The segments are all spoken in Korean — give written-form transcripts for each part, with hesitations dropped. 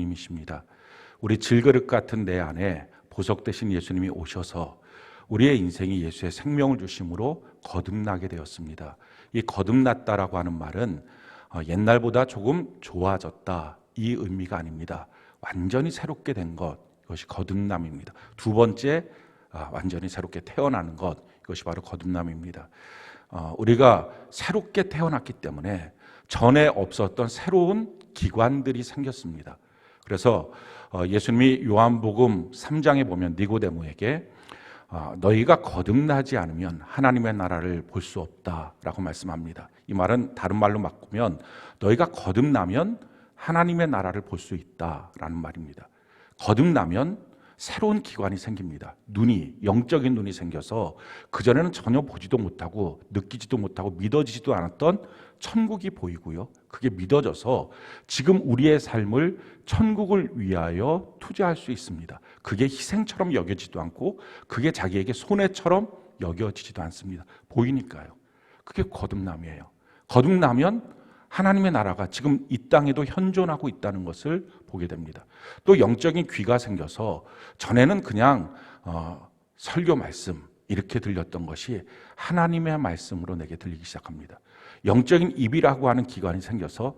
예수님이십니다. 우리 질그릇 같은 내 안에 보석 되신 예수님이 오셔서 우리의 인생이 예수의 생명을 주심으로 거듭나게 되었습니다. 이 거듭났다라고 하는 말은 옛날보다 조금 좋아졌다, 이 의미가 아닙니다. 완전히 새롭게 된 것, 이것이 거듭남입니다. 두 번째, 완전히 새롭게 태어나는 것, 이것이 바로 거듭남입니다. 우리가 새롭게 태어났기 때문에 전에 없었던 새로운 기관들이 생겼습니다. 그래서 예수님이 요한복음 3장에 보면 니고데모에게 너희가 거듭나지 않으면 하나님의 나라를 볼 수 없다라고 말씀합니다. 이 말은 다른 말로 바꾸면 너희가 거듭나면 하나님의 나라를 볼 수 있다라는 말입니다. 거듭나면 새로운 기관이 생깁니다. 눈이, 영적인 눈이 생겨서 그전에는 전혀 보지도 못하고 느끼지도 못하고 믿어지지도 않았던 천국이 보이고요. 그게 믿어져서 지금 우리의 삶을 천국을 위하여 투자할 수 있습니다. 그게 희생처럼 여겨지지도 않고 그게 자기에게 손해처럼 여겨지지도 않습니다. 보이니까요. 그게 거듭남이에요. 거듭나면 하나님의 나라가 지금 이 땅에도 현존하고 있다는 것을 보게 됩니다. 또 영적인 귀가 생겨서 전에는 그냥 설교 말씀 이렇게 들렸던 것이 하나님의 말씀으로 내게 들리기 시작합니다. 영적인 입이라고 하는 기관이 생겨서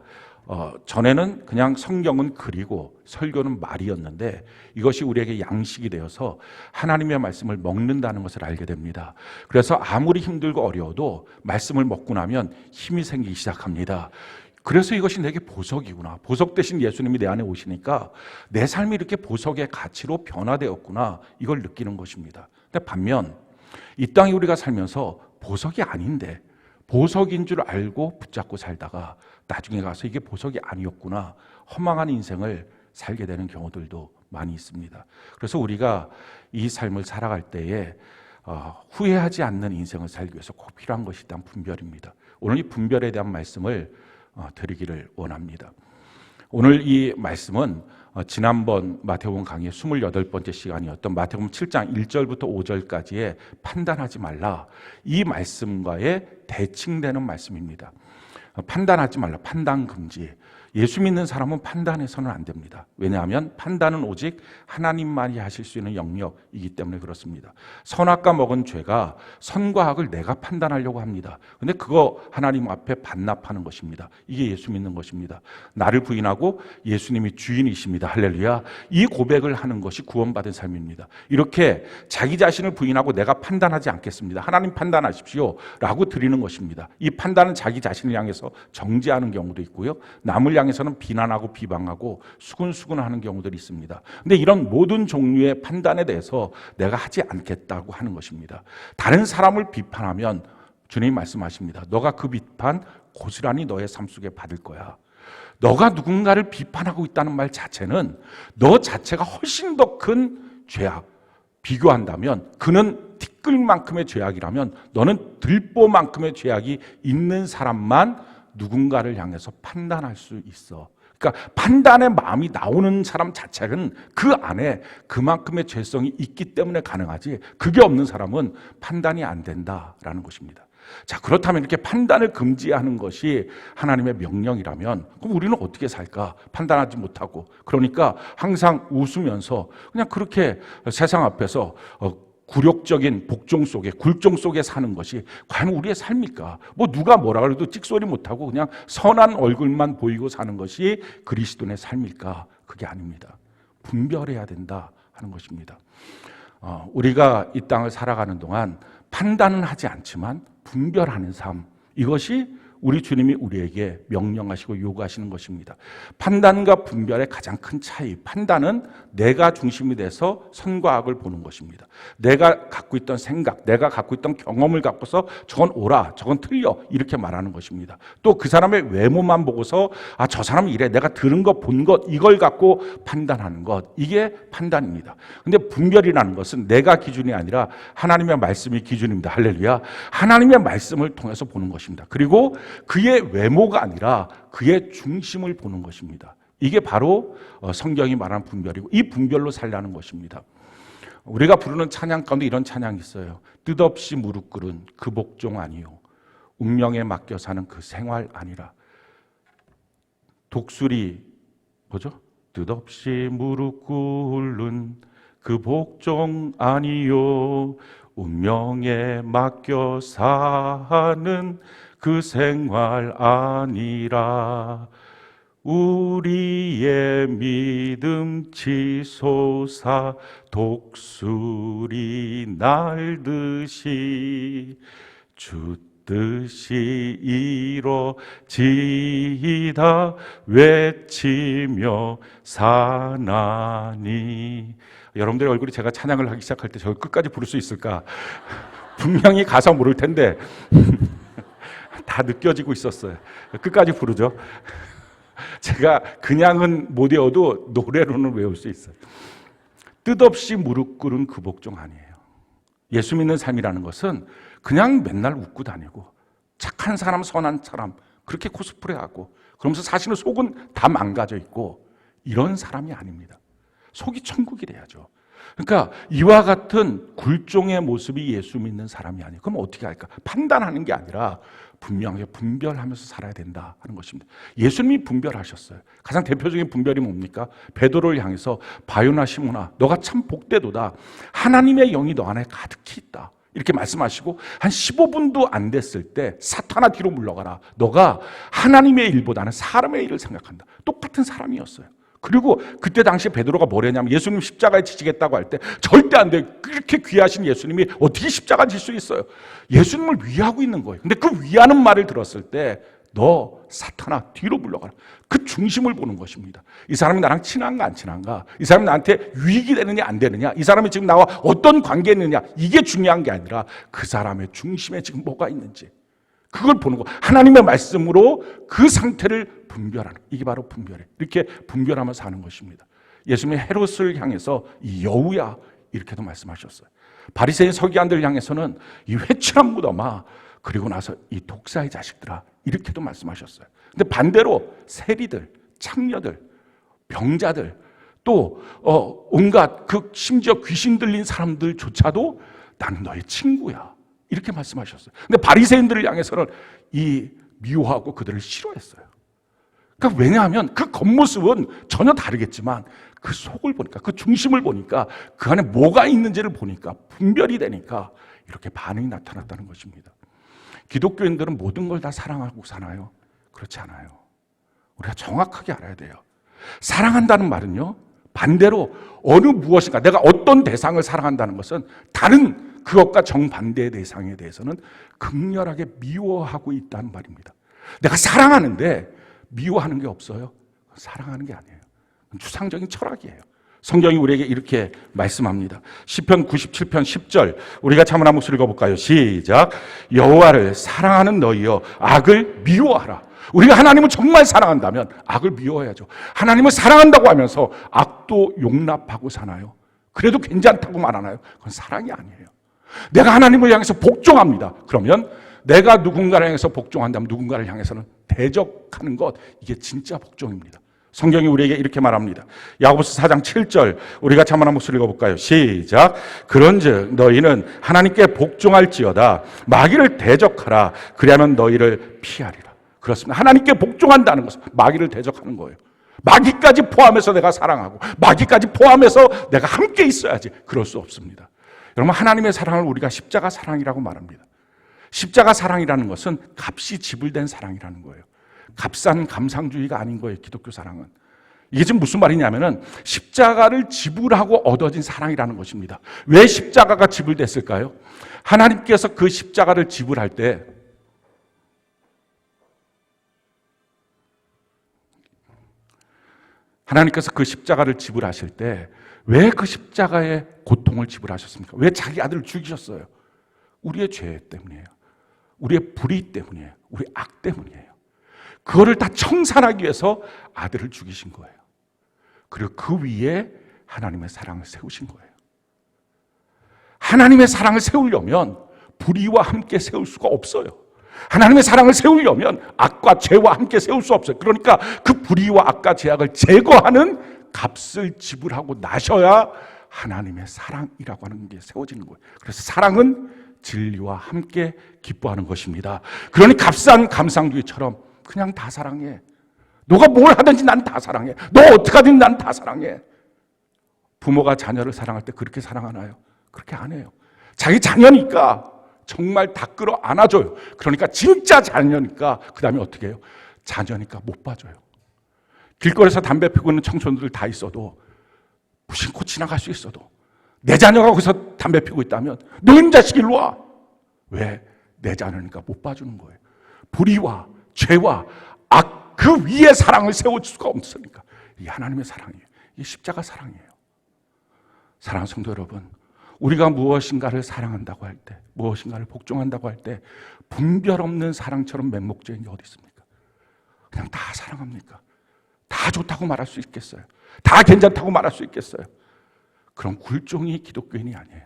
전에는 그냥 성경은 글이고 설교는 말이었는데 이것이 우리에게 양식이 되어서 하나님의 말씀을 먹는다는 것을 알게 됩니다. 그래서 아무리 힘들고 어려워도 말씀을 먹고 나면 힘이 생기기 시작합니다. 그래서 이것이 내게 보석이구나. 보석 대신 예수님이 내 안에 오시니까 내 삶이 이렇게 보석의 가치로 변화되었구나. 이걸 느끼는 것입니다. 근데 반면 이 땅에 우리가 살면서 보석이 아닌데 보석인 줄 알고 붙잡고 살다가 나중에 가서 이게 보석이 아니었구나, 허망한 인생을 살게 되는 경우들도 많이 있습니다. 그래서 우리가 이 삶을 살아갈 때에 후회하지 않는 인생을 살기 위해서 꼭 필요한 것이 일단 분별입니다. 오늘 이 분별에 대한 말씀을 드리기를 원합니다. 오늘 이 말씀은 지난번 마태복음 강의의 28번째 시간이었던 마태복음 7장 1절부터 5절까지의 판단하지 말라, 이 말씀과의 대칭되는 말씀입니다. 판단하지 말라, 판단 금지. 예수 믿는 사람은 판단해서는 안 됩니다. 왜냐하면 판단은 오직 하나님만이 하실 수 있는 영역이기 때문에 그렇습니다. 선악과 먹은 죄가 선과 악을 내가 판단하려고 합니다. 근데 그거 하나님 앞에 반납하는 것입니다. 이게 예수 믿는 것입니다. 나를 부인하고 예수님이 주인이십니다. 할렐루야. 이 고백을 하는 것이 구원받은 삶입니다. 이렇게 자기 자신을 부인하고 내가 판단하지 않겠습니다. 하나님 판단하십시오 라고 드리는 것입니다. 이 판단은 자기 자신을 향해서 정죄하는 경우도 있고요, 남을 향해서는 비난하고 비방하고 수군수군하는 경우들이 있습니다. 근데 이런 모든 종류의 판단에 대해서 내가 하지 않겠다고 하는 것입니다. 다른 사람을 비판하면 주님이 말씀하십니다. 너가 그 비판 고스란히 너의 삶 속에 받을 거야. 너가 누군가를 비판하고 있다는 말 자체는 너 자체가 훨씬 더 큰 죄악, 비교한다면 그는 티끌만큼의 죄악이라면 너는 들보만큼의 죄악이 있는 사람만 누군가를 향해서 판단할 수 있어. 그러니까 판단의 마음이 나오는 사람 자체는 그 안에 그만큼의 죄성이 있기 때문에 가능하지, 그게 없는 사람은 판단이 안 된다라는 것입니다. 자, 그렇다면 이렇게 판단을 금지하는 것이 하나님의 명령이라면 그럼 우리는 어떻게 살까? 판단하지 못하고. 그러니까 항상 웃으면서 그냥 그렇게 세상 앞에서 굴욕적인 복종 속에, 굴종 속에 사는 것이 과연 우리의 삶입니까? 뭐 누가 뭐라 그래도 찍소리 못하고 그냥 선한 얼굴만 보이고 사는 것이 그리스도인의 삶일까? 그게 아닙니다. 분별해야 된다 하는 것입니다. 우리가 이 땅을 살아가는 동안 판단은 하지 않지만 분별하는 삶, 이것이 우리 주님이 우리에게 명령하시고 요구하시는 것입니다. 판단과 분별의 가장 큰 차이, 판단은 내가 중심이 돼서 선과 악을 보는 것입니다. 내가 갖고 있던 생각, 내가 갖고 있던 경험을 갖고서 저건 옳아, 저건 틀려 이렇게 말하는 것입니다. 또 그 사람의 외모만 보고서 저 사람은 이래, 내가 들은 것, 본 것, 이걸 갖고 판단하는 것, 이게 판단입니다. 근데 분별이라는 것은 내가 기준이 아니라 하나님의 말씀이 기준입니다. 할렐루야. 하나님의 말씀을 통해서 보는 것입니다. 그리고 그의 외모가 아니라 그의 중심을 보는 것입니다. 이게 바로 성경이 말하는 분별이고, 이 분별로 살라는 것입니다. 우리가 부르는 찬양 가운데 이런 찬양이 있어요. 뜻없이 무릎 꿇은 그 복종 아니요, 운명에 맡겨 사는 그 생활 아니라. 독수리 뭐죠? 뜻없이 무릎 꿇는 그 복종 아니요, 운명에 맡겨 사는 그 생활 아니라. 우리의 믿음 치솟아 독수리 날듯이 주 뜻이 이루어지이다 외치며 사나니. 여러분들의 얼굴이 제가 찬양을 하기 시작할 때 저걸 끝까지 부를 수 있을까? 분명히 가사 모를 텐데 다 느껴지고 있었어요. 끝까지 부르죠. 제가 그냥은 못 외워도 노래로는 외울 수 있어요. 뜻없이 무릎 꿇은 그 복종 아니에요. 예수 믿는 삶이라는 것은 그냥 맨날 웃고 다니고 착한 사람, 선한 사람 그렇게 코스프레하고 그러면서 사실은 속은 다 망가져 있고 이런 사람이 아닙니다. 속이 천국이 돼야죠. 그러니까 이와 같은 굴종의 모습이 예수 믿는 사람이 아니에요. 그럼 어떻게 할까? 판단하는 게 아니라 분명하게 분별하면서 살아야 된다 하는 것입니다. 예수님이 분별하셨어요. 가장 대표적인 분별이 뭡니까? 베드로를 향해서 바요나 시몬아, 너가 참 복되도다. 하나님의 영이 너 안에 가득히 있다. 이렇게 말씀하시고 한 15분도 안 됐을 때 사탄아 뒤로 물러가라. 너가 하나님의 일보다는 사람의 일을 생각한다. 똑같은 사람이었어요. 그리고 그때 당시 베드로가 뭐랬냐면 예수님 십자가에 지시겠다고 할 때 절대 안 돼. 그렇게 귀하신 예수님이 어떻게 십자가 질 수 있어요? 예수님을 위하고 있는 거예요. 근데 그 위하는 말을 들었을 때 너 사탄아 뒤로 물러가라. 그 중심을 보는 것입니다. 이 사람이 나랑 친한가 안 친한가? 이 사람이 나한테 유익이 되느냐 안 되느냐? 이 사람이 지금 나와 어떤 관계에 있느냐? 이게 중요한 게 아니라 그 사람의 중심에 지금 뭐가 있는지 그걸 보는 거. 하나님의 말씀으로 그 상태를 분별하는, 이게 바로 분별이에요. 이렇게 분별하면서 사는 것입니다. 예수님이 헤롯을 향해서 이 여우야 이렇게도 말씀하셨어요. 바리새인 서기관들 향해서는 이 회칠한 무덤아, 그리고 나서 이 독사의 자식들아 이렇게도 말씀하셨어요. 근데 반대로 세리들, 창녀들, 병자들 또 온갖 그 심지어 귀신 들린 사람들조차도 나는 너의 친구야 이렇게 말씀하셨어요. 근데 바리새인들을 향해서는 이 미워하고 그들을 싫어했어요. 그러니까 왜냐하면 그 겉모습은 전혀 다르겠지만 그 속을 보니까, 그 중심을 보니까, 그 안에 뭐가 있는지를 보니까 분별이 되니까 이렇게 반응이 나타났다는 것입니다. 기독교인들은 모든 걸 다 사랑하고 사나요? 그렇지 않아요. 우리가 정확하게 알아야 돼요. 사랑한다는 말은요, 반대로 어느 무엇인가, 내가 어떤 대상을 사랑한다는 것은 다른 그것과 정반대의 대상에 대해서는 극렬하게 미워하고 있다는 말입니다. 내가 사랑하는데 미워하는 게 없어요? 사랑하는 게 아니에요. 추상적인 철학이에요. 성경이 우리에게 이렇게 말씀합니다. 시편 97편 10절 우리가 한번 한 목소리 읽어볼까요? 시작. 여호와를 사랑하는 너희여 악을 미워하라. 우리가 하나님을 정말 사랑한다면 악을 미워해야죠. 하나님을 사랑한다고 하면서 악도 용납하고 사나요? 그래도 괜찮다고 말하나요? 그건 사랑이 아니에요. 내가 하나님을 향해서 복종합니다. 그러면 내가 누군가를 향해서 복종한다면 누군가를 향해서는 대적하는 것, 이게 진짜 복종입니다. 성경이 우리에게 이렇게 말합니다. 야고보서 4장 7절 우리 같이 한번 목소리 읽어볼까요? 시작. 그런즉 너희는 하나님께 복종할지어다 마귀를 대적하라. 그리하면 너희를 피하리라. 그렇습니다. 하나님께 복종한다는 것은 마귀를 대적하는 거예요. 마귀까지 포함해서 내가 사랑하고 마귀까지 포함해서 내가 함께 있어야지. 그럴 수 없습니다. 여러분, 하나님의 사랑을 우리가 십자가 사랑이라고 말합니다. 십자가 사랑이라는 것은 값이 지불된 사랑이라는 거예요. 값싼 감상주의가 아닌 거예요. 기독교 사랑은. 이게 지금 무슨 말이냐면은 십자가를 지불하고 얻어진 사랑이라는 것입니다. 왜 십자가가 지불됐을까요? 하나님께서 그 십자가를 지불할 때 하나님께서 그 십자가를 지불하실 때 왜 그 십자가의 고통을 지불하셨습니까? 왜 자기 아들을 죽이셨어요? 우리의 죄 때문이에요. 우리의 불의 때문이에요. 우리 악 때문이에요. 그거를 다 청산하기 위해서 아들을 죽이신 거예요. 그리고 그 위에 하나님의 사랑을 세우신 거예요. 하나님의 사랑을 세우려면 불의와 함께 세울 수가 없어요. 하나님의 사랑을 세우려면 악과 죄와 함께 세울 수 없어요. 그러니까 그 불의와 악과 죄악을 제거하는 값을 지불하고 나셔야 하나님의 사랑이라고 하는 게 세워지는 거예요. 그래서 사랑은 진리와 함께 기뻐하는 것입니다. 그러니 값싼 감상주의처럼 그냥 다 사랑해. 너가 뭘 하든지 난 다 사랑해. 너 어떻게 하든지 난 다 사랑해. 부모가 자녀를 사랑할 때 그렇게 사랑하나요? 그렇게 안 해요. 자기 자녀니까 정말 다 끌어 안아줘요. 그러니까 진짜 자녀니까 그 다음에 어떻게 해요? 자녀니까 못 봐줘요. 길거리에서 담배 피우고 있는 청소년들 다 있어도 무심코 지나갈 수 있어도 내 자녀가 거기서 담배 피우고 있다면 너 이 자식 일로 와. 왜? 내 자녀니까 못 봐주는 거예요. 불의와 죄와 악 그 위에 사랑을 세워줄 수가 없으니까. 이게 하나님의 사랑이에요. 이게 십자가 사랑이에요. 사랑하는 성도 여러분, 우리가 무엇인가를 사랑한다고 할 때, 무엇인가를 복종한다고 할 때 분별 없는 사랑처럼 맹목적인 게 어디 있습니까? 그냥 다 사랑합니까? 다 좋다고 말할 수 있겠어요? 다 괜찮다고 말할 수 있겠어요? 그럼 굴종이 기독교인이 아니에요.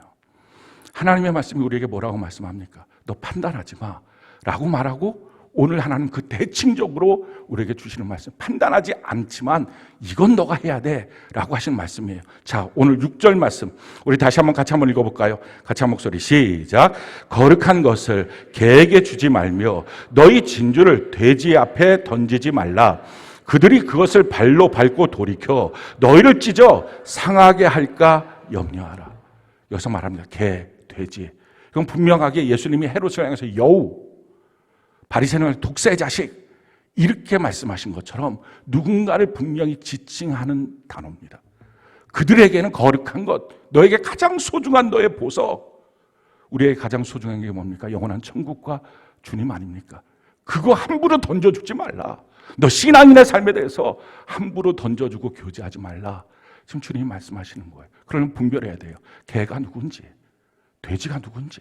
하나님의 말씀이 우리에게 뭐라고 말씀합니까? 너 판단하지 마 라고 말하고, 오늘 하나님 그 대칭적으로 우리에게 주시는 말씀, 판단하지 않지만 이건 너가 해야 돼 라고 하시는 말씀이에요. 자, 오늘 6절 말씀 우리 다시 한번 같이 한번 읽어볼까요? 같이 한 목소리 시작. 거룩한 것을 개에게 주지 말며 너희 진주를 돼지 앞에 던지지 말라. 그들이 그것을 발로 밟고 돌이켜 너희를 찢어 상하게 할까 염려하라. 여기서 말합니다. 개, 돼지. 그건 분명하게 예수님이 헤롯을 향해서 여우, 바리새인을 독사의 자식 이렇게 말씀하신 것처럼 누군가를 분명히 지칭하는 단어입니다. 그들에게는 거룩한 것, 너에게 가장 소중한 너의 보석, 우리에게 가장 소중한 게 뭡니까? 영원한 천국과 주님 아닙니까? 그거 함부로 던져주지 말라. 너 신앙인의 삶에 대해서 함부로 던져주고 교제하지 말라. 지금 주님이 말씀하시는 거예요. 그러면 분별해야 돼요. 개가 누군지, 돼지가 누군지.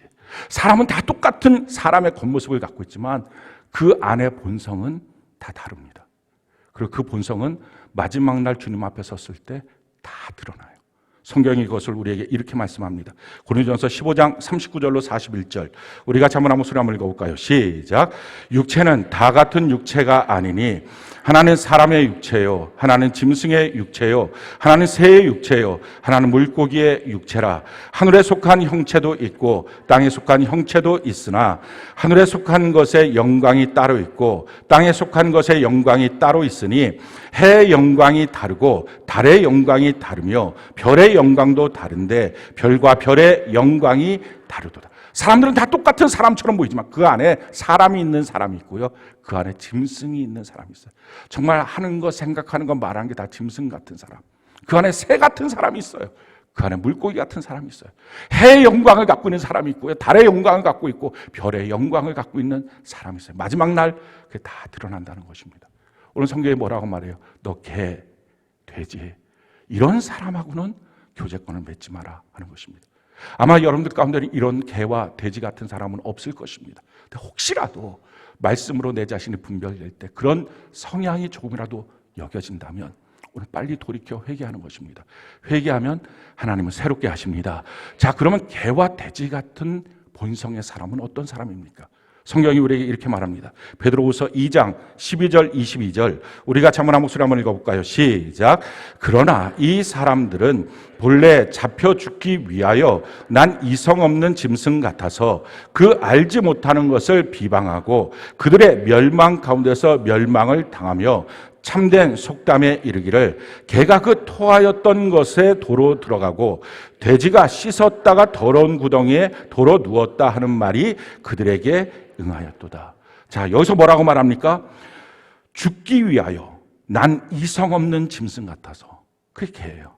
사람은 다 똑같은 사람의 겉모습을 갖고 있지만 그 안의 본성은 다 다릅니다. 그리고 그 본성은 마지막 날 주님 앞에 섰을 때 다 드러나요. 성경이 이것을 우리에게 이렇게 말씀합니다. 고린도전서 15장 39절로 41절 우리 같이 한번 목소리 한번 읽어볼까요? 시작. 육체는 다 같은 육체가 아니니 하나는 사람의 육체요, 하나는 짐승의 육체요, 하나는 새의 육체요, 하나는 물고기의 육체라. 하늘에 속한 형체도 있고 땅에 속한 형체도 있으나 하늘에 속한 것의 영광이 따로 있고 땅에 속한 것의 영광이 따로 있으니 해의 영광이 다르고 달의 영광이 다르며 별의 영광도 다른데 별과 별의 영광이 다르도다. 사람들은 다 똑같은 사람처럼 보이지만 그 안에 사람이 있는 사람이 있고요, 그 안에 짐승이 있는 사람이 있어요. 정말 하는 것, 생각하는 것, 말하는 게 다 짐승 같은 사람, 그 안에 새 같은 사람이 있어요. 그 안에 물고기 같은 사람이 있어요. 해의 영광을 갖고 있는 사람이 있고요, 달의 영광을 갖고 있고 별의 영광을 갖고 있는 사람이 있어요. 마지막 날 그게 다 드러난다는 것입니다. 오늘 성경에 뭐라고 말해요? 너 개, 돼지 이런 사람하고는 교제권을 맺지 마라 하는 것입니다. 아마 여러분들 가운데는 이런 개와 돼지 같은 사람은 없을 것입니다. 근데 혹시라도 말씀으로 내 자신이 분별될 때 그런 성향이 조금이라도 여겨진다면 오늘 빨리 돌이켜 회개하는 것입니다. 회개하면 하나님은 새롭게 하십니다. 자, 그러면 개와 돼지 같은 본성의 사람은 어떤 사람입니까? 성경이 우리에게 이렇게 말합니다. 베드로후서 2장 12절 22절 우리 같이 한번 한 목소리 한번 읽어볼까요? 시작. 그러나 이 사람들은 본래 잡혀 죽기 위하여 난 이성 없는 짐승 같아서 그 알지 못하는 것을 비방하고 그들의 멸망 가운데서 멸망을 당하며 참된 속담에 이르기를 개가 그 토하였던 것에 도로 들어가고 돼지가 씻었다가 더러운 구덩이에 도로 누웠다 하는 말이 그들에게 응하였도다. 자, 여기서 뭐라고 말합니까? 죽기 위하여 난 이성 없는 짐승 같아서. 그게 개예요.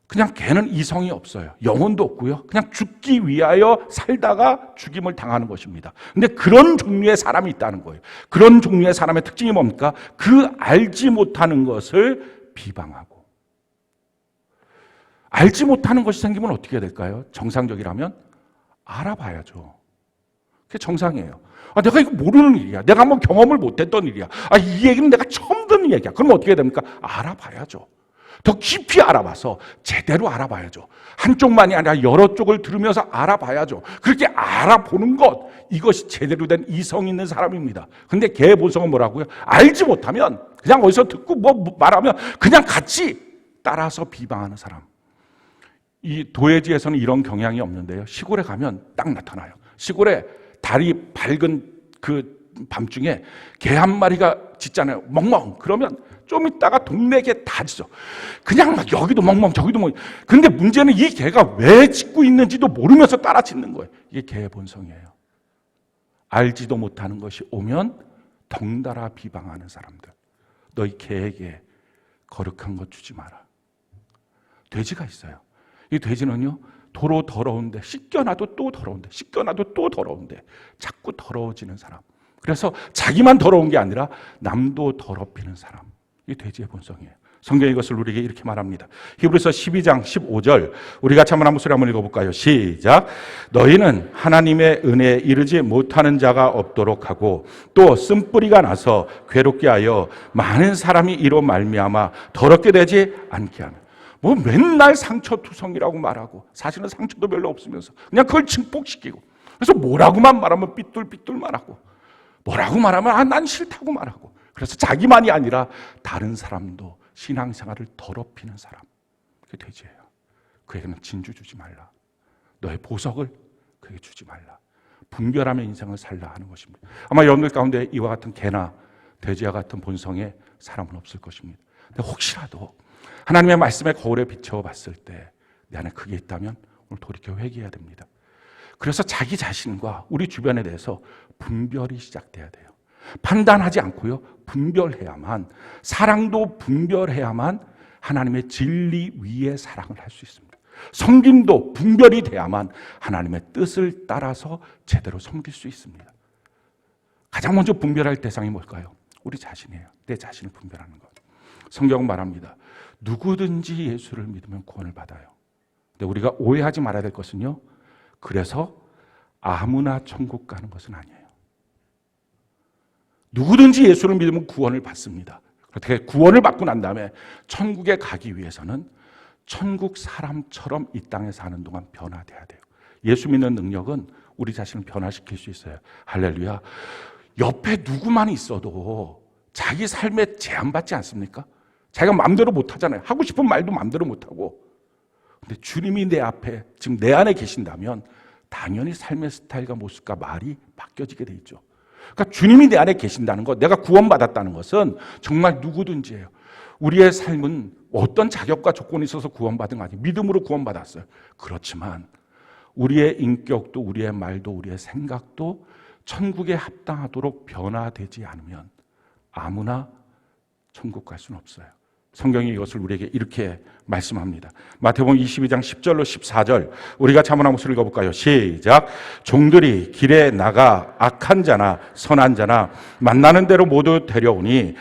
그냥 개는 이성이 없어요. 영혼도 없고요. 그냥 죽기 위하여 살다가 죽임을 당하는 것입니다. 근데 그런 종류의 사람이 있다는 거예요. 그런 종류의 사람의 특징이 뭡니까? 그 알지 못하는 것을 비방하고. 알지 못하는 것이 생기면 어떻게 될까요? 정상적이라면 알아봐야죠. 그게 정상이에요. 내가 이거 모르는 일이야. 내가 한번 경험을 못했던 일이야. 이 얘기는 내가 처음 듣는 얘기야. 그럼 어떻게 됩니까? 알아봐야죠. 더 깊이 알아봐서 제대로 알아봐야죠. 한쪽만이 아니라 여러 쪽을 들으면서 알아봐야죠. 그렇게 알아보는 것, 이것이 제대로 된 이성 있는 사람입니다. 근데 개의 본성은 뭐라고요? 알지 못하면 그냥 어디서 듣고 뭐 말하면 그냥 같이 따라서 비방하는 사람. 이 도회지에서는 이런 경향이 없는데요, 시골에 가면 딱 나타나요. 시골에 달이 밝은 그 밤중에 개 한 마리가 짓잖아요. 멍멍. 그러면 좀 있다가 동네 개 다 짓어. 그냥 막 여기도 멍멍 저기도 멍멍. 근데 문제는 이 개가 왜 짓고 있는지도 모르면서 따라 짓는 거예요. 이게 개의 본성이에요. 알지도 못하는 것이 오면 덩달아 비방하는 사람들. 너희 개에게 거룩한 것 주지 마라. 돼지가 있어요. 이 돼지는요, 도로 더러운데 씻겨놔도 또 더러운데 씻겨놔도 또 더러운데 자꾸 더러워지는 사람. 그래서 자기만 더러운 게 아니라 남도 더럽히는 사람. 이게 돼지의 본성이에요. 성경이 이것을 우리에게 이렇게 말합니다. 히브리서 12장 15절 우리 같이 한번 목소리 한번 읽어볼까요? 시작. 너희는 하나님의 은혜에 이르지 못하는 자가 없도록 하고 또 쓴뿌리가 나서 괴롭게 하여 많은 사람이 이로 말미암아 더럽게 되지 않게 하며. 뭐 맨날 상처투성이라고 말하고 사실은 상처도 별로 없으면서 그냥 그걸 증폭시키고, 그래서 뭐라고만 말하면 삐뚤삐뚤 말하고, 뭐라고 말하면 난 싫다고 말하고, 그래서 자기만이 아니라 다른 사람도 신앙생활을 더럽히는 사람. 그게 돼지예요. 그에게는 진주 주지 말라. 너의 보석을 그에게 주지 말라. 분별하며 인생을 살라 하는 것입니다. 아마 여러분들 가운데 이와 같은 개나 돼지와 같은 본성의 사람은 없을 것입니다. 근데 혹시라도 하나님의 말씀의 거울에 비춰봤을 때 내 안에 그게 있다면 오늘 돌이켜 회개해야 됩니다. 그래서 자기 자신과 우리 주변에 대해서 분별이 시작돼야 돼요. 판단하지 않고요, 분별해야만, 사랑도 분별해야만 하나님의 진리 위에 사랑을 할 수 있습니다. 섬김도 분별이 돼야만 하나님의 뜻을 따라서 제대로 섬길 수 있습니다. 가장 먼저 분별할 대상이 뭘까요? 우리 자신이에요. 내 자신을 분별하는 것. 성경은 말합니다. 누구든지 예수를 믿으면 구원을 받아요. 근데 우리가 오해하지 말아야 될 것은요, 그래서 아무나 천국 가는 것은 아니에요. 누구든지 예수를 믿으면 구원을 받습니다. 그렇게 구원을 받고 난 다음에 천국에 가기 위해서는 천국 사람처럼 이 땅에 사는 동안 변화돼야 돼요. 예수 믿는 능력은 우리 자신을 변화시킬 수 있어요. 할렐루야. 옆에 누구만 있어도 자기 삶에 제한받지 않습니까? 자기가 마음대로 못하잖아요. 하고 싶은 말도 마음대로 못하고. 근데 주님이 내 앞에, 지금 내 안에 계신다면 당연히 삶의 스타일과 모습과 말이 바뀌어지게 돼 있죠. 그러니까 주님이 내 안에 계신다는 것, 내가 구원받았다는 것은 정말 누구든지예요. 우리의 삶은 어떤 자격과 조건이 있어서 구원받은 거 아니에요. 믿음으로 구원받았어요. 그렇지만 우리의 인격도 우리의 말도 우리의 생각도 천국에 합당하도록 변화되지 않으면 아무나 천국 갈 수는 없어요. 성경이 이것을 우리에게 이렇게 말씀합니다. 마태복음 22장 10절로 14절 우리 같이 한번 목소리 읽어볼까요? 시작. 종들이 길에 나가 악한 자나 선한 자나 만나는 대로 모두 데려오니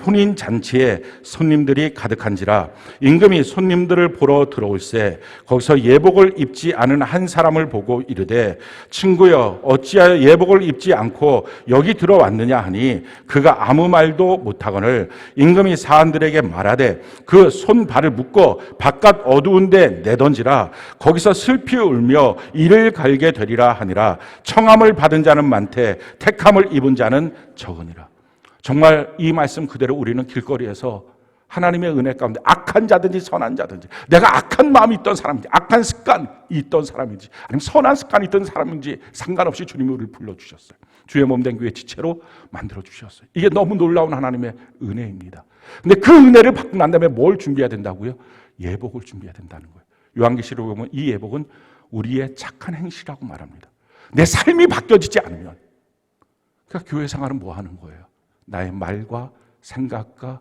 혼인 잔치에 손님들이 가득한지라. 임금이 손님들을 보러 들어올새 거기서 예복을 입지 않은 한 사람을 보고 이르되 친구여 어찌하여 예복을 입지 않고 여기 들어왔느냐 하니 그가 아무 말도 못하거늘 임금이 사람들에게 말하되 그 손발을 묶어 바깥 어두운 데 내던지라. 거기서 슬피 울며 이를 갈게 되리라 하니라. 청함을 받은 자는 많되 택함을 입은 자는 적으니라. 정말 이 말씀 그대로 우리는 길거리에서 하나님의 은혜 가운데 악한 자든지 선한 자든지, 내가 악한 마음이 있던 사람인지 악한 습관이 있던 사람인지 아니면 선한 습관이 있던 사람인지 상관없이 주님이 우리를 불러주셨어요. 주의 몸된 교회 지체로 만들어주셨어요. 이게 너무 놀라운 하나님의 은혜입니다. 근데 그 은혜를 받고 난 다음에 뭘 준비해야 된다고요? 예복을 준비해야 된다는 거예요. 요한계시록 보면 이 예복은 우리의 착한 행실이라고 말합니다. 내 삶이 바뀌어지지 않으면, 그러니까 교회 생활은 뭐 하는 거예요? 나의 말과 생각과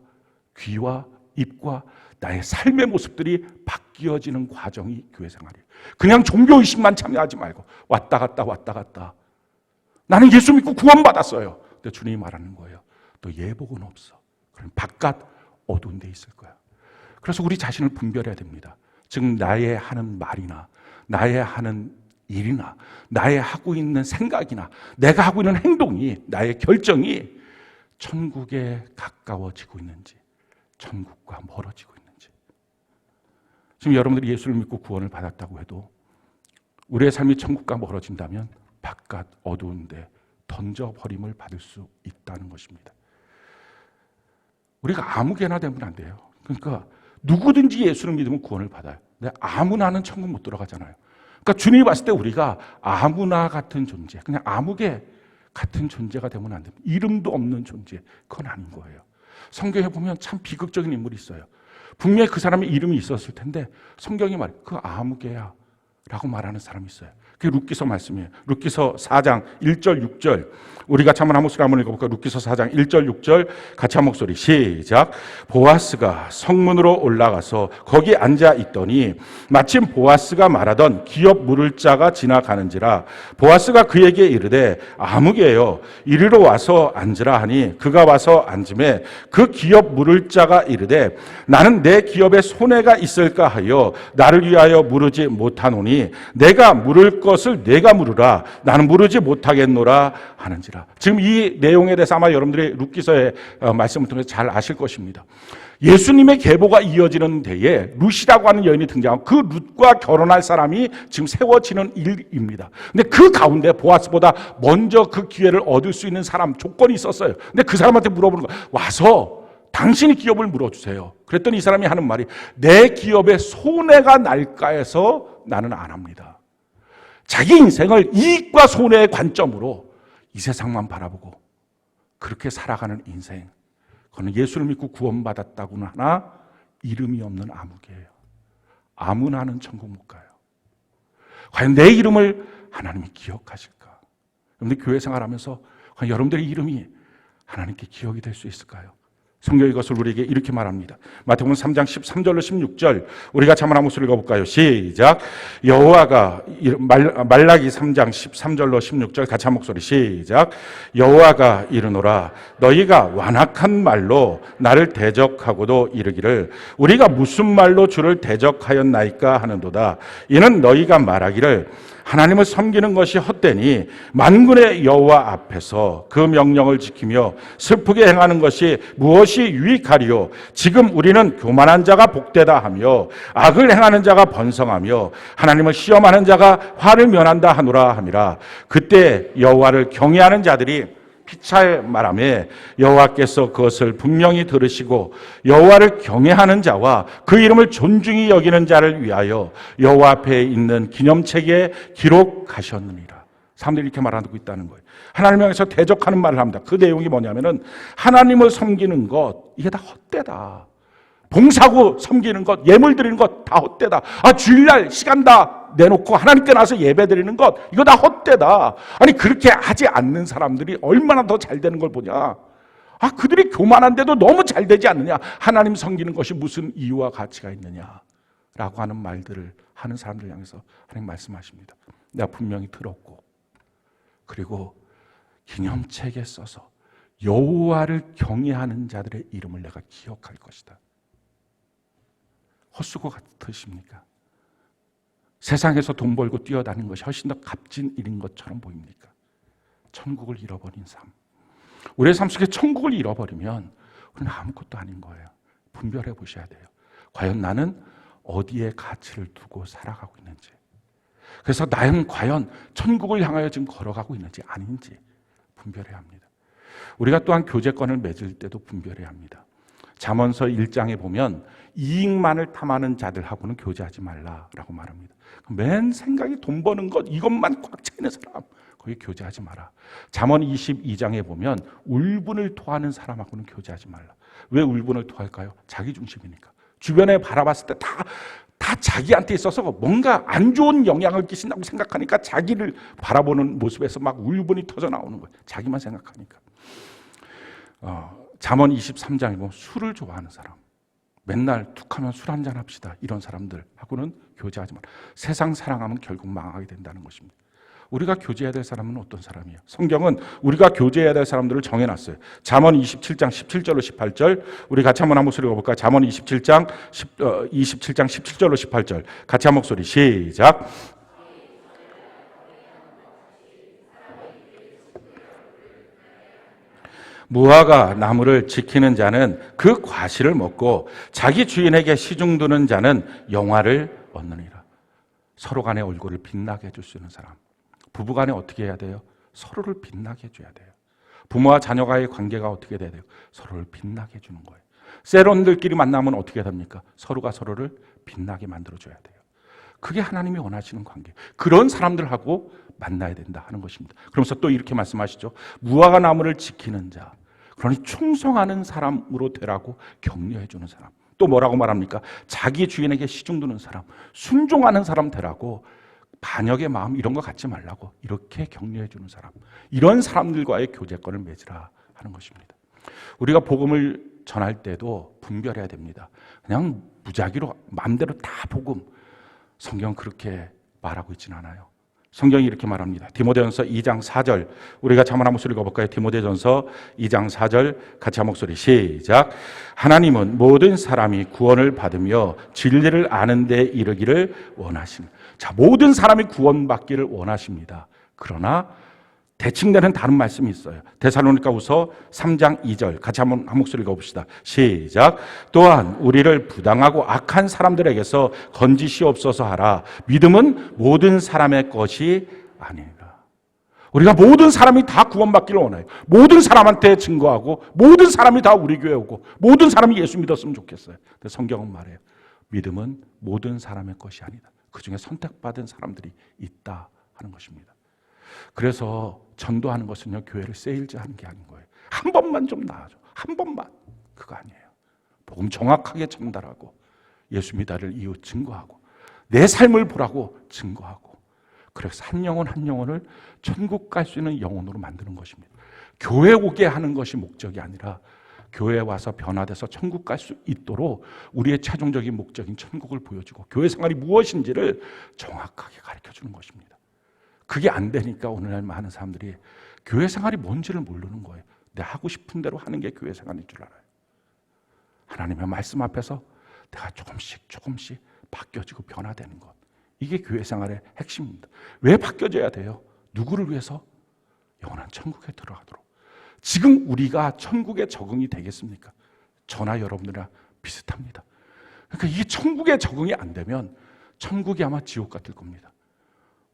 귀와 입과 나의 삶의 모습들이 바뀌어지는 과정이 교회 생활이에요. 그냥 종교의식만 참여하지 말고 왔다 갔다 왔다 갔다. 나는 예수 믿고 구원받았어요. 근데 주님이 말하는 거예요. 또 예복은 없어. 그럼 바깥 어두운 데 있을 거야. 그래서 우리 자신을 분별해야 됩니다. 즉 나의 하는 말이나 나의 하는 일이나 나의 하고 있는 생각이나 내가 하고 있는 행동이, 나의 결정이 천국에 가까워지고 있는지 천국과 멀어지고 있는지. 지금 여러분들이 예수를 믿고 구원을 받았다고 해도 우리의 삶이 천국과 멀어진다면 바깥 어두운데 던져버림을 받을 수 있다는 것입니다. 우리가 아무개나 되면 안 돼요. 그러니까 누구든지 예수를 믿으면 구원을 받아요. 근데 아무나는 천국 못 들어가잖아요. 그러니까 주님이 봤을 때 우리가 아무나 같은 존재, 그냥 아무개, 같은 존재가 되면 안 됩니다. 이름도 없는 존재, 그건 아닌 거예요. 성경에 보면 참 비극적인 인물이 있어요. 분명히 그 사람의 이름이 있었을 텐데 성경이 말해 그 아무개야 라고 말하는 사람이 있어요. 그게 룻기서 말씀이에요. 룻기서 4장 1절 6절 우리 같이 한번 한 목소리 한번 읽어볼까요? 룻기서 4장 1절 6절 같이 한 목소리 시작. 보아스가 성문으로 올라가서 거기 앉아 있더니 마침 보아스가 말하던 기업 물을 자가 지나가는지라 보아스가 그에게 이르되 아무개여 이리로 와서 앉으라 하니 그가 와서 앉음에 그 기업 물을 자가 이르되 나는 내 기업에 손해가 있을까 하여 나를 위하여 물으지 못하노니 내가 물을 것을 내가 물으라 나는 물으지 못하겠노라 하는지라. 지금 이 내용에 대해서 아마 여러분들이 룻기서의 말씀을 통해서 잘 아실 것입니다. 예수님의 계보가 이어지는 데에 룻이라고 하는 여인이 등장하고 그 룻과 결혼할 사람이 지금 세워지는 일입니다. 근데 그 가운데 보아스보다 먼저 그 기회를 얻을 수 있는 사람 조건이 있었어요. 근데 그 사람한테 물어보는 거예요. 와서 당신이 기업을 물어주세요. 그랬더니 이 사람이 하는 말이 내 기업에 손해가 날까 해서 나는 안 합니다. 자기 인생을 이익과 손해의 관점으로 이 세상만 바라보고 그렇게 살아가는 인생, 그거는 예수를 믿고 구원받았다고는 하나 이름이 없는 아무개예요. 아무나는 천국 못 가요. 과연 내 이름을 하나님이 기억하실까? 여러분들 교회 생활하면서 과연 여러분들의 이름이 하나님께 기억이 될 수 있을까요? 성경이 이것을 우리에게 이렇게 말합니다. 마태복음 3장 13절로 16절 우리 같이 한번 한 목소리 읽어볼까요? 시작. 여호와가 말라기 3장 13절로 16절 같이 한 목소리 시작. 여호와가 이르노라 너희가 완악한 말로 나를 대적하고도 이르기를 우리가 무슨 말로 주를 대적하였나이까 하는도다. 이는 너희가 말하기를 하나님을 섬기는 것이 헛되니 만군의 여호와 앞에서 그 명령을 지키며 슬프게 행하는 것이 무엇이 유익하리요. 지금 우리는 교만한 자가 복되다 하며 악을 행하는 자가 번성하며 하나님을 시험하는 자가 화를 면한다 하노라 함이라. 그때 여호와를 경외하는 자들이 피차에 말하며 여호와께서 그것을 분명히 들으시고 여호와를 경외하는 자와 그 이름을 존중히 여기는 자를 위하여 여호와 앞에 있는 기념책에 기록하셨느니라. 사람들이 이렇게 말하고 있다는 거예요. 하나님을 향해서 대적하는 말을 합니다. 그 내용이 뭐냐면은 하나님을 섬기는 것 이게 다 헛되다. 봉사고 섬기는 것, 예물 드리는 것 다 헛되다. 주일날 시간 다 내놓고 하나님께 나서 예배 드리는 것 이거 다 헛되다. 아니 그렇게 하지 않는 사람들이 얼마나 더 잘 되는 걸 보냐. 그들이 교만한데도 너무 잘 되지 않느냐. 하나님 섬기는 것이 무슨 이유와 가치가 있느냐라고 하는 말들을 하는 사람들 향해서 하나님 말씀하십니다. 내가 분명히 들었고 그리고 기념책에 써서 여호와를 경외하는 자들의 이름을 내가 기억할 것이다. 헛수고 같으십니까? 세상에서 돈 벌고 뛰어다니는 것이 훨씬 더 값진 일인 것처럼 보입니까? 천국을 잃어버린 삶. 우리의 삶 속에 천국을 잃어버리면 우리는 아무것도 아닌 거예요. 분별해 보셔야 돼요. 과연 나는 어디에 가치를 두고 살아가고 있는지. 그래서 나는 과연 천국을 향하여 지금 걸어가고 있는지 아닌지 분별해야 합니다. 우리가 또한 교제권을 맺을 때도 분별해야 합니다. 잠언서 1장에 보면 이익만을 탐하는 자들하고는 교제하지 말라라고 말합니다. 맨 생각이 돈 버는 것 이것만 꽉 차 있는 사람 거기 교제하지 마라. 잠언 22장에 보면 울분을 토하는 사람하고는 교제하지 말라. 왜 울분을 토할까요? 자기 중심이니까. 주변에 바라봤을 때 다 자기한테 있어서 뭔가 안 좋은 영향을 끼친다고 생각하니까 자기를 바라보는 모습에서 막 울분이 터져 나오는 거예요. 자기만 생각하니까. 잠언 23장에 보면 술을 좋아하는 사람, 맨날 툭하면 술 한잔 합시다 이런 사람들하고는 교제하지 마라. 세상 사랑하면 결국 망하게 된다는 것입니다. 우리가 교제해야 될 사람은 어떤 사람이에요? 성경은 우리가 교제해야 될 사람들을 정해놨어요. 잠언 27장 17절로 18절 우리 같이 한번 한 목소리 읽어볼까요? 잠언 27장 17절로 18절 같이 한 목소리 시작. 무화과 나무를 지키는 자는 그 과실을 먹고 자기 주인에게 시중 두는 자는 영화를 얻느니라. 서로 간의 얼굴을 빛나게 해줄 수 있는 사람. 부부 간에 어떻게 해야 돼요? 서로를 빛나게 해줘야 돼요. 부모와 자녀와의 관계가 어떻게 돼야 돼요? 서로를 빛나게 해주는 거예요. 세론들끼리 만나면 어떻게 됩니까? 서로가 서로를 빛나게 만들어줘야 돼요. 그게 하나님이 원하시는 관계. 그런 사람들하고 만나야 된다 하는 것입니다. 그러면서 또 이렇게 말씀하시죠. 무화과 나무를 지키는 자, 그러니 충성하는 사람으로 되라고 격려해 주는 사람. 또 뭐라고 말합니까? 자기 주인에게 시중 두는 사람, 순종하는 사람 되라고, 반역의 마음 이런 거 갖지 말라고 이렇게 격려해 주는 사람, 이런 사람들과의 교제권을 맺으라 하는 것입니다. 우리가 복음을 전할 때도 분별해야 됩니다. 그냥 무작위로 마음대로 다 복음, 성경 그렇게 말하고 있지는 않아요. 성경이 이렇게 말합니다. 디모데전서 2장 4절, 우리가 한번 한 목소리 읽어볼까요? 디모데전서 2장 4절 같이 한 목소리 시작. 하나님은 모든 사람이 구원을 받으며 진리를 아는 데 이르기를 원하십니다. 자, 모든 사람이 구원받기를 원하십니다. 그러나 대칭되는 다른 말씀이 있어요. 데살로니가후서 3장 2절 같이 한번 한 목소리 읽어봅시다. 시작. 또한 우리를 부당하고 악한 사람들에게서 건지시옵소서 하라. 믿음은 모든 사람의 것이 아니라. 우리가 모든 사람이 다 구원받기를 원해요. 모든 사람한테 증거하고 모든 사람이 다 우리 교회 오고 모든 사람이 예수 믿었으면 좋겠어요. 근데 성경은 말해요. 믿음은 모든 사람의 것이 아니다. 그중에 선택받은 사람들이 있다 하는 것입니다. 그래서 전도하는 것은요, 교회를 세일즈하는 게 아닌 거예요. 한 번만 좀 나아줘. 한 번만. 그거 아니에요. 복음 정확하게 전달하고 예수 믿다를 이웃 증거하고 내 삶을 보라고 증거하고, 그래서 한 영혼 한 영혼을 천국 갈 수 있는 영혼으로 만드는 것입니다. 교회 오게 하는 것이 목적이 아니라 교회에 와서 변화돼서 천국 갈 수 있도록 우리의 최종적인 목적인 천국을 보여주고 교회 생활이 무엇인지를 정확하게 가르쳐주는 것입니다. 그게 안 되니까 오늘날 많은 사람들이 교회 생활이 뭔지를 모르는 거예요. 내가 하고 싶은 대로 하는 게 교회 생활인 줄 알아요. 하나님의 말씀 앞에서 내가 조금씩 바뀌어지고 변화되는 것, 이게 교회 생활의 핵심입니다. 왜 바뀌어져야 돼요? 누구를 위해서? 영원한 천국에 들어가도록. 지금 우리가 천국에 적응이 되겠습니까? 저나 여러분들이랑 비슷합니다. 그러니까 이게 천국에 적응이 안 되면 천국이 아마 지옥 같을 겁니다.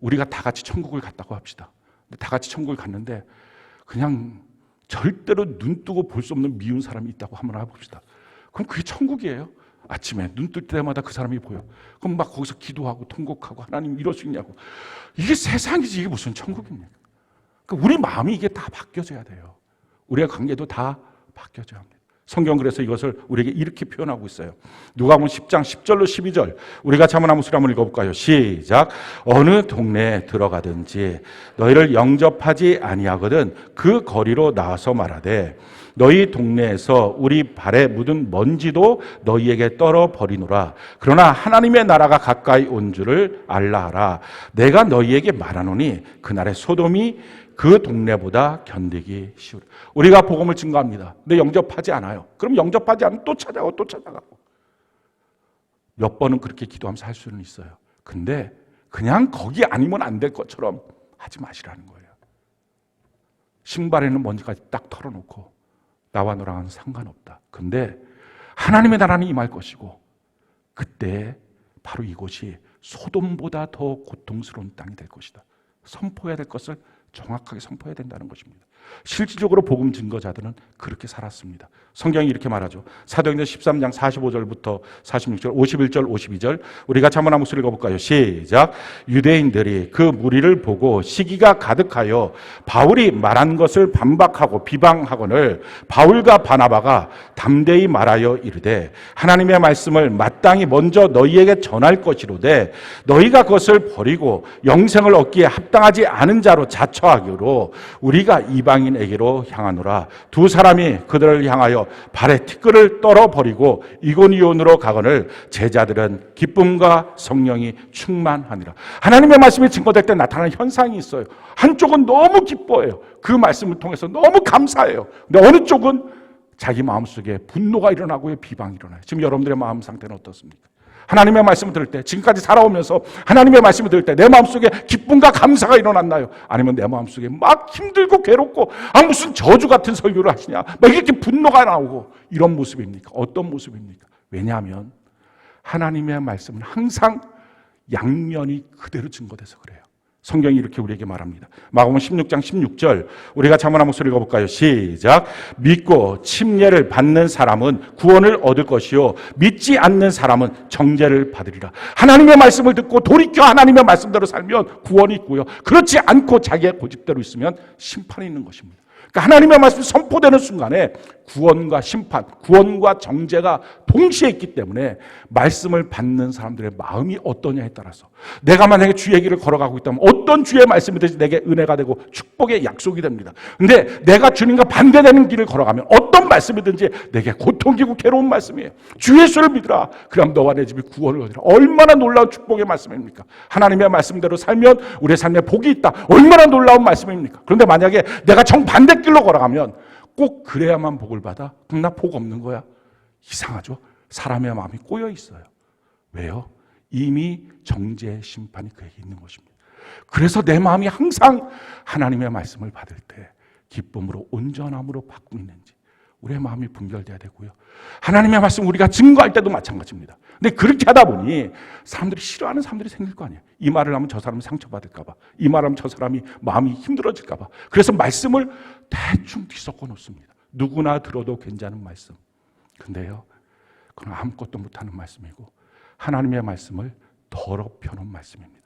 우리가 다 같이 천국을 갔다고 합시다. 다 같이 천국을 갔는데 그냥 절대로 눈 뜨고 볼 수 없는 미운 사람이 있다고 한번 해봅시다. 그럼 그게 천국이에요. 아침에 눈 뜰 때마다 그 사람이 보여. 그럼 막 거기서 기도하고 통곡하고 하나님 이럴 수 있냐고. 이게 세상이지 이게 무슨 천국입니까? 그러니까 우리 마음이 이게 다 바뀌어져야 돼요. 우리의 관계도 다 바뀌어져야 합니다. 성경 그래서 이것을 우리에게 이렇게 표현하고 있어요. 누가복음 10장 10절로 12절 우리 같이 한번 목소리 한번 읽어볼까요? 시작. 어느 동네에 들어가든지 너희를 영접하지 아니하거든 그 거리로 나와서 말하되 너희 동네에서 우리 발에 묻은 먼지도 너희에게 떨어 버리노라. 그러나 하나님의 나라가 가까이 온 줄을 알라 하라. 내가 너희에게 말하노니 그날의 소돔이 그 동네보다 견디기 쉬우라. 우리가 복음을 증거합니다. 근데 영접하지 않아요. 그럼 영접하지 않으면 또 찾아가고 또 찾아가고. 몇 번은 그렇게 기도하면서 할 수는 있어요. 근데 그냥 거기 아니면 안 될 것처럼 하지 마시라는 거예요. 신발에는 먼지까지 딱 털어놓고 나와 너랑은 상관없다. 근데 하나님의 나라는 임할 것이고 그때 바로 이곳이 소돔보다 더 고통스러운 땅이 될 것이다. 선포해야 될 것을 정확하게 선포해야 된다는 것입니다. 실질적으로 복음 증거자들은 그렇게 살았습니다. 성경이 이렇게 말하죠. 사도행전 13장 45절부터 46절, 51절, 52절 우리 같이 한번 한 목소리 읽어볼까요? 시작. 유대인들이 그 무리를 보고 시기가 가득하여 바울이 말한 것을 반박하고 비방하거늘 바울과 바나바가 담대히 말하여 이르되 하나님의 말씀을 마땅히 먼저 너희에게 전할 것이로되 너희가 그것을 버리고 영생을 얻기에 합당하지 않은 자로 자처하기로 우리가 이방인에게로 향하노라. 두 사람이 그들을 향하여 발에 티끌을 떨어버리고 이고니온으로 가거늘 제자들은 기쁨과 성령이 충만하니라. 하나님의 말씀이 증거될 때 나타나는 현상이 있어요. 한쪽은 너무 기뻐해요. 그 말씀을 통해서 너무 감사해요. 근데 어느 쪽은 자기 마음속에 분노가 일어나고 비방이 일어나요. 지금 여러분들의 마음 상태는 어떻습니까? 하나님의 말씀을 들을 때, 지금까지 살아오면서 하나님의 말씀을 들을 때 내 마음속에 기쁨과 감사가 일어났나요? 아니면 내 마음속에 막 힘들고 괴롭고 무슨 저주 같은 설교를 하시냐? 막 이렇게 분노가 나오고 이런 모습입니까? 어떤 모습입니까? 왜냐하면 하나님의 말씀은 항상 양면이 그대로 증거돼서 그래요. 성경이 이렇게 우리에게 말합니다. 마가복음 16장 16절 우리가 자문한 목소리 읽어볼까요? 시작. 믿고 침례를 받는 사람은 구원을 얻을 것이요 믿지 않는 사람은 정죄를 받으리라. 하나님의 말씀을 듣고 돌이켜 하나님의 말씀대로 살면 구원이 있고요, 그렇지 않고 자기의 고집대로 있으면 심판이 있는 것입니다. 그러니까 하나님의 말씀이 선포되는 순간에 구원과 심판, 구원과 정죄가 동시에 있기 때문에 말씀을 받는 사람들의 마음이 어떠냐에 따라서, 내가 만약에 주의 길을 걸어가고 있다면 어떤 주의 말씀이든지 내게 은혜가 되고 축복의 약속이 됩니다. 근데 내가 주님과 반대되는 길을 걸어가면 어떤 말씀이든지 내게 고통이고 괴로운 말씀이에요. 주 예수를 믿으라, 그럼 너와 내 집이 구원을 얻으라. 얼마나 놀라운 축복의 말씀입니까? 하나님의 말씀대로 살면 우리의 삶에 복이 있다. 얼마나 놀라운 말씀입니까? 그런데 만약에 내가 정반대 길로 걸어가면 꼭 그래야만 복을 받아? 그럼 나 복 없는 거야? 이상하죠? 사람의 마음이 꼬여 있어요. 왜요? 이미 정죄의 심판이 그에게 있는 것입니다. 그래서 내 마음이 항상 하나님의 말씀을 받을 때 기쁨으로 온전함으로 받고 있는지 우리의 마음이 분별돼야 되고요, 하나님의 말씀 우리가 증거할 때도 마찬가지입니다. 근데 그렇게 하다 보니 사람들이 싫어하는 사람들이 생길 거 아니에요. 이 말을 하면 저 사람이 상처받을까 봐, 이 말을 하면 저 사람이 마음이 힘들어질까 봐. 그래서 말씀을 대충 뒤섞어 놓습니다. 누구나 들어도 괜찮은 말씀. 근데요, 그건 아무것도 못하는 말씀이고 하나님의 말씀을 더럽혀 놓은 말씀입니다.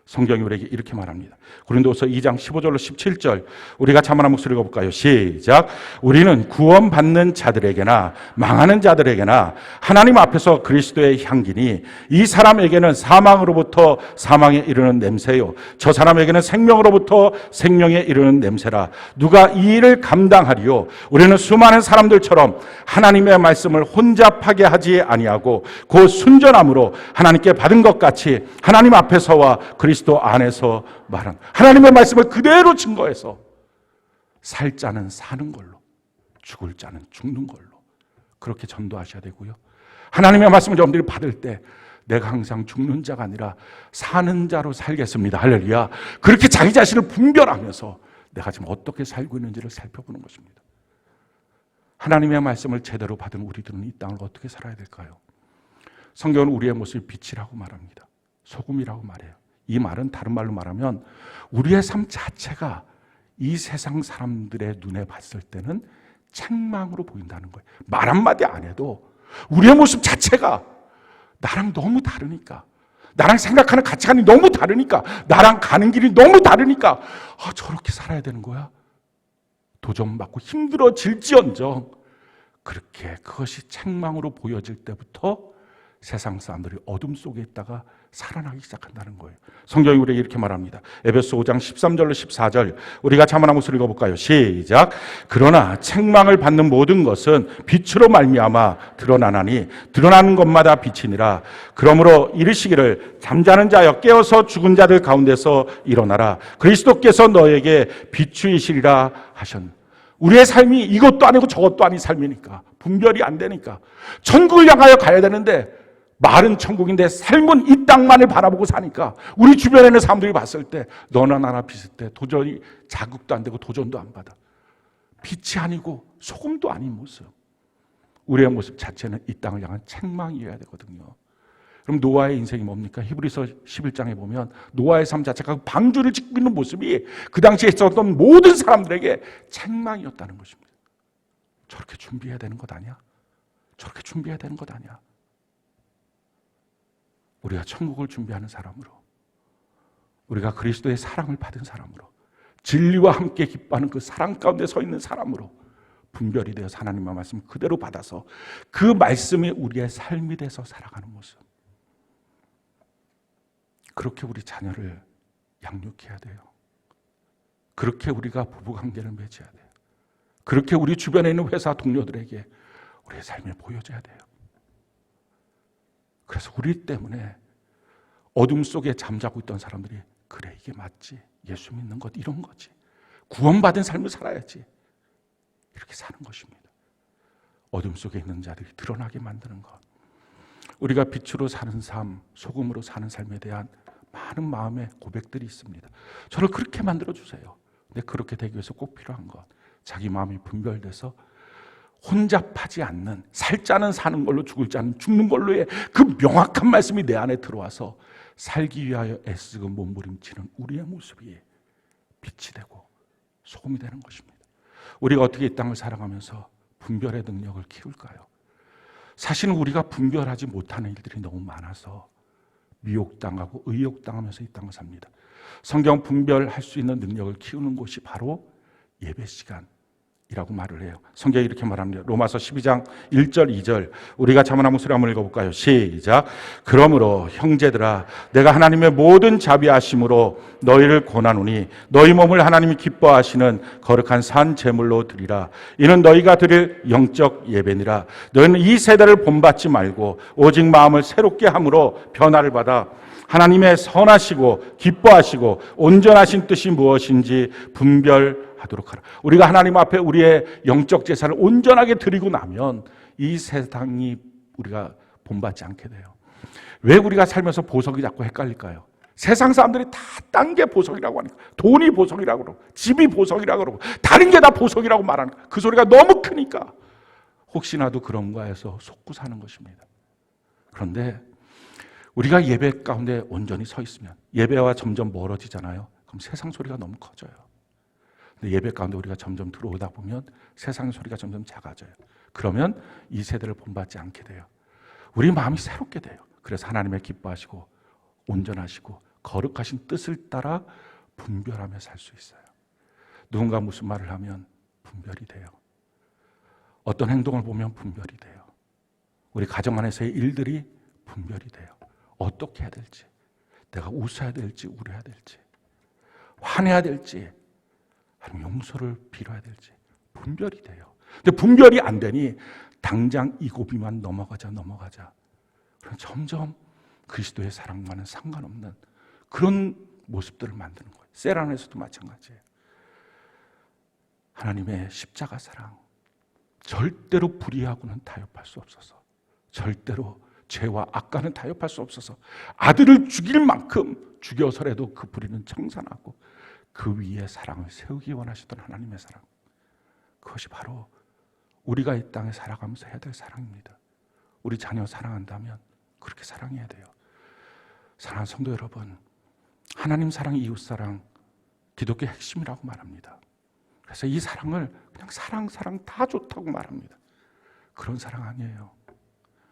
성경이 우리에게 이렇게 말합니다. 고린도서 2장 15절로 17절 우리가 자만한 목소리 읽어볼까요? 시작. 우리는 구원받는 자들에게나 망하는 자들에게나 하나님 앞에서 그리스도의 향기니 이 사람에게는 사망으로부터 사망에 이르는 냄새요 저 사람에게는 생명으로부터 생명에 이르는 냄새라. 누가 이 일을 감당하리요? 우리는 수많은 사람들처럼 하나님의 말씀을 혼잡하게 하지 아니하고 곧 순전함으로 하나님께 받은 것 같이 하나님 앞에서와 그리스도 안에서 말한 하나님의 말씀을 그대로 증거해서 살 자는 사는 걸로, 죽을 자는 죽는 걸로 그렇게 전도하셔야 되고요, 하나님의 말씀을 여러분들이 받을 때 내가 항상 죽는 자가 아니라 사는 자로 살겠습니다. 할렐루야. 그렇게 자기 자신을 분별하면서 내가 지금 어떻게 살고 있는지를 살펴보는 것입니다. 하나님의 말씀을 제대로 받은 우리들은 이 땅을 어떻게 살아야 될까요? 성경은 우리의 모습이 빛이라고 말합니다. 소금이라고 말해요. 이 말은 다른 말로 말하면 우리의 삶 자체가 이 세상 사람들의 눈에 봤을 때는 책망으로 보인다는 거예요. 말 한마디 안 해도 우리의 모습 자체가 나랑 너무 다르니까, 나랑 생각하는 가치관이 너무 다르니까, 나랑 가는 길이 너무 다르니까 저렇게 살아야 되는 거야? 도전받고 힘들어질지언정 그렇게 그것이 책망으로 보여질 때부터 세상 사람들이 어둠 속에 있다가 살아나기 시작한다는 거예요. 성경이 우리에게 이렇게 말합니다. 에베소 5장 13절로 14절 우리가 자만한 목소리 읽어볼까요? 시작. 그러나 책망을 받는 모든 것은 빛으로 말미암아 드러나나니 드러나는 것마다 빛이니라. 그러므로 이르시기를 잠자는 자여 깨어서 죽은 자들 가운데서 일어나라. 그리스도께서 너에게 비추이시리라 하셨네. 우리의 삶이 이것도 아니고 저것도 아닌 삶이니까 분별이 안 되니까 천국을 향하여 가야 되는데 말은 천국인데 삶은 이 땅만을 바라보고 사니까 우리 주변에 있는 사람들이 봤을 때 너나 나나 비슷해. 도저히 자극도 안 되고 도전도 안 받아. 빛이 아니고 소금도 아닌 모습. 우리의 모습 자체는 이 땅을 향한 책망이어야 되거든요. 그럼 노아의 인생이 뭡니까? 히브리서 11장에 보면 노아의 삶 자체가 방주를 짓고 있는 모습이 그 당시에 있었던 모든 사람들에게 책망이었다는 것입니다. 저렇게 준비해야 되는 것 아니야? 저렇게 준비해야 되는 것 아니야? 우리가 천국을 준비하는 사람으로, 우리가 그리스도의 사랑을 받은 사람으로, 진리와 함께 기뻐하는 그 사랑 가운데 서 있는 사람으로 분별이 되어서 하나님의 말씀을 그대로 받아서 그 말씀이 우리의 삶이 돼서 살아가는 모습, 그렇게 우리 자녀를 양육해야 돼요. 그렇게 우리가 부부관계를 맺어야 돼요. 그렇게 우리 주변에 있는 회사 동료들에게 우리의 삶을 보여줘야 돼요. 그래서 우리 때문에 어둠 속에 잠자고 있던 사람들이 그래 이게 맞지, 예수 믿는 것 이런 거지, 구원받은 삶을 살아야지, 이렇게 사는 것입니다. 어둠 속에 있는 자들이 드러나게 만드는 것, 우리가 빛으로 사는 삶, 소금으로 사는 삶에 대한 많은 마음의 고백들이 있습니다. 저를 그렇게 만들어주세요. 근데 그렇게 되기 위해서 꼭 필요한 것, 자기 마음이 분별돼서 혼잡하지 않는, 살 자는 사는 걸로 죽을 자는 죽는 걸로의 그 명확한 말씀이 내 안에 들어와서 살기 위하여 애쓰고 몸부림치는 우리의 모습이 빛이 되고 소금이 되는 것입니다. 우리가 어떻게 이 땅을 살아가면서 분별의 능력을 키울까요? 사실은 우리가 분별하지 못하는 일들이 너무 많아서 미혹당하고 의혹당하면서 이 땅을 삽니다. 성경 분별할 수 있는 능력을 키우는 곳이 바로 예배 시간이라고 말을 해요. 성경이 이렇게 말합니다. 로마서 12장 1절 2절 우리가 자문한 목소리 한번 읽어볼까요? 시작. 그러므로 형제들아 내가 하나님의 모든 자비하심으로 너희를 권하노니 너희 몸을 하나님이 기뻐하시는 거룩한 산 제물로 드리라. 이는 너희가 드릴 영적 예배니라. 너희는 이 세대를 본받지 말고 오직 마음을 새롭게 함으로 변화를 받아 하나님의 선하시고 기뻐하시고 온전하신 뜻이 무엇인지 분별하도록 하라. 우리가 하나님 앞에 우리의 영적 제사를 온전하게 드리고 나면 이 세상이 우리가 본받지 않게 돼요. 왜 우리가 살면서 보석이 자꾸 헷갈릴까요? 세상 사람들이 다 딴 게 보석이라고 하니까 돈이 보석이라고 그러고 집이 보석이라고 그러고 다른 게 다 보석이라고 말하는 거예요. 그 소리가 너무 크니까 혹시나도 그런가 해서 속고 사는 것입니다. 그런데 우리가 예배 가운데 온전히 서 있으면 예배와 점점 멀어지잖아요. 그럼 세상 소리가 너무 커져요. 근데 예배 가운데 우리가 점점 들어오다 보면 세상 소리가 점점 작아져요. 그러면 이 세대를 본받지 않게 돼요. 우리 마음이 새롭게 돼요. 그래서 하나님의 기뻐하시고 온전하시고 거룩하신 뜻을 따라 분별하며 살 수 있어요. 누군가 무슨 말을 하면 분별이 돼요. 어떤 행동을 보면 분별이 돼요. 우리 가정 안에서의 일들이 분별이 돼요. 어떻게 해야 될지, 내가 웃어야 될지 울어야 될지, 화내야 될지 아니면 용서를 빌어야 될지 분별이 돼요. 근데 분별이 안 되니 당장 이 고비만 넘어가자. 그럼 점점 그리스도의 사랑과는 상관없는 그런 모습들을 만드는 거예요. 셀 안에서도 마찬가지예요. 하나님의 십자가 사랑 절대로 불의하고는 타협할 수 없어서, 절대로 죄와 악과는 타협할 수 없어서 아들을 죽일 만큼 죽여서라도 그 불의는 청산하고 그 위에 사랑을 세우기 원하시던 하나님의 사랑, 그것이 바로 우리가 이 땅에 살아가면서 해야 될 사랑입니다. 우리 자녀 사랑한다면 그렇게 사랑해야 돼요. 사랑하는 성도 여러분, 하나님 사랑, 이웃 사랑, 기독교의 핵심이라고 말합니다. 그래서 이 사랑을 그냥 사랑 다 좋다고 말합니다. 그런 사랑 아니에요.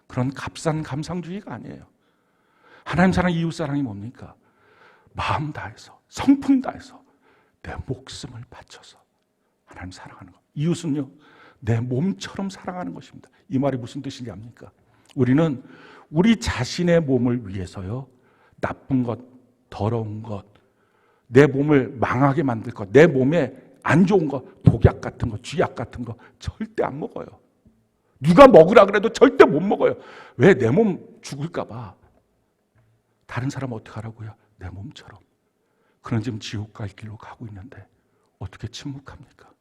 그런 값싼 감상주의가 아니에요. 하나님 사랑, 이웃 사랑이 뭡니까? 마음 다해서, 성품 다해서 내 목숨을 바쳐서 하나님 사랑하는 것. 이웃은요, 내 몸처럼 사랑하는 것입니다. 이 말이 무슨 뜻인지 압니까? 우리는 우리 자신의 몸을 위해서요, 나쁜 것, 더러운 것, 내 몸을 망하게 만들 것, 내 몸에 안 좋은 것, 독약 같은 거, 쥐약 같은 거 절대 안 먹어요. 누가 먹으라 그래도 절대 못 먹어요. 왜? 내 몸 죽을까 봐. 다른 사람 어떻게 하라고요? 내 몸처럼. 그런 지금 지옥 갈 길로 가고 있는데 어떻게 침묵합니까?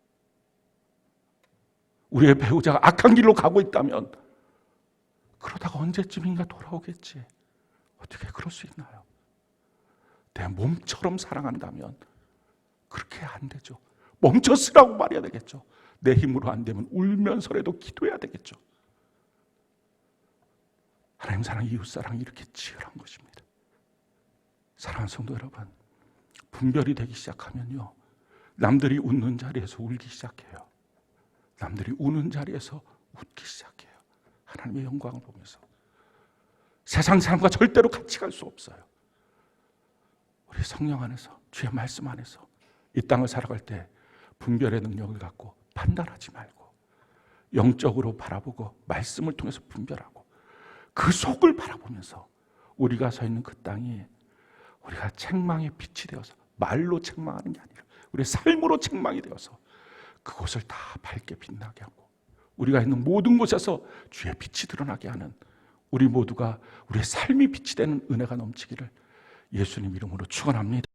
우리의 배우자가 악한 길로 가고 있다면 그러다가 언제쯤인가 돌아오겠지. 어떻게 그럴 수 있나요? 내 몸처럼 사랑한다면 그렇게 안 되죠. 멈춰쓰라고 말해야 되겠죠. 내 힘으로 안 되면 울면서라도 기도해야 되겠죠. 하나님 사랑, 이웃 사랑이 이렇게 치열한 것입니다. 사랑하는 성도 여러분, 분별이 되기 시작하면요, 남들이 웃는 자리에서 울기 시작해요. 남들이 우는 자리에서 웃기 시작해요. 하나님의 영광을 보면서. 세상 사람과 절대로 같이 갈 수 없어요. 우리 성령 안에서, 주의 말씀 안에서 이 땅을 살아갈 때 분별의 능력을 갖고 판단하지 말고 영적으로 바라보고 말씀을 통해서 분별하고 그 속을 바라보면서 우리가 서 있는 그 땅이 우리가 책망의 빛이 되어서, 말로 책망하는 게 아니라 우리의 삶으로 책망이 되어서 그곳을 다 밝게 빛나게 하고 우리가 있는 모든 곳에서 주의 빛이 드러나게 하는, 우리 모두가 우리의 삶이 빛이 되는 은혜가 넘치기를 예수님 이름으로 축원합니다.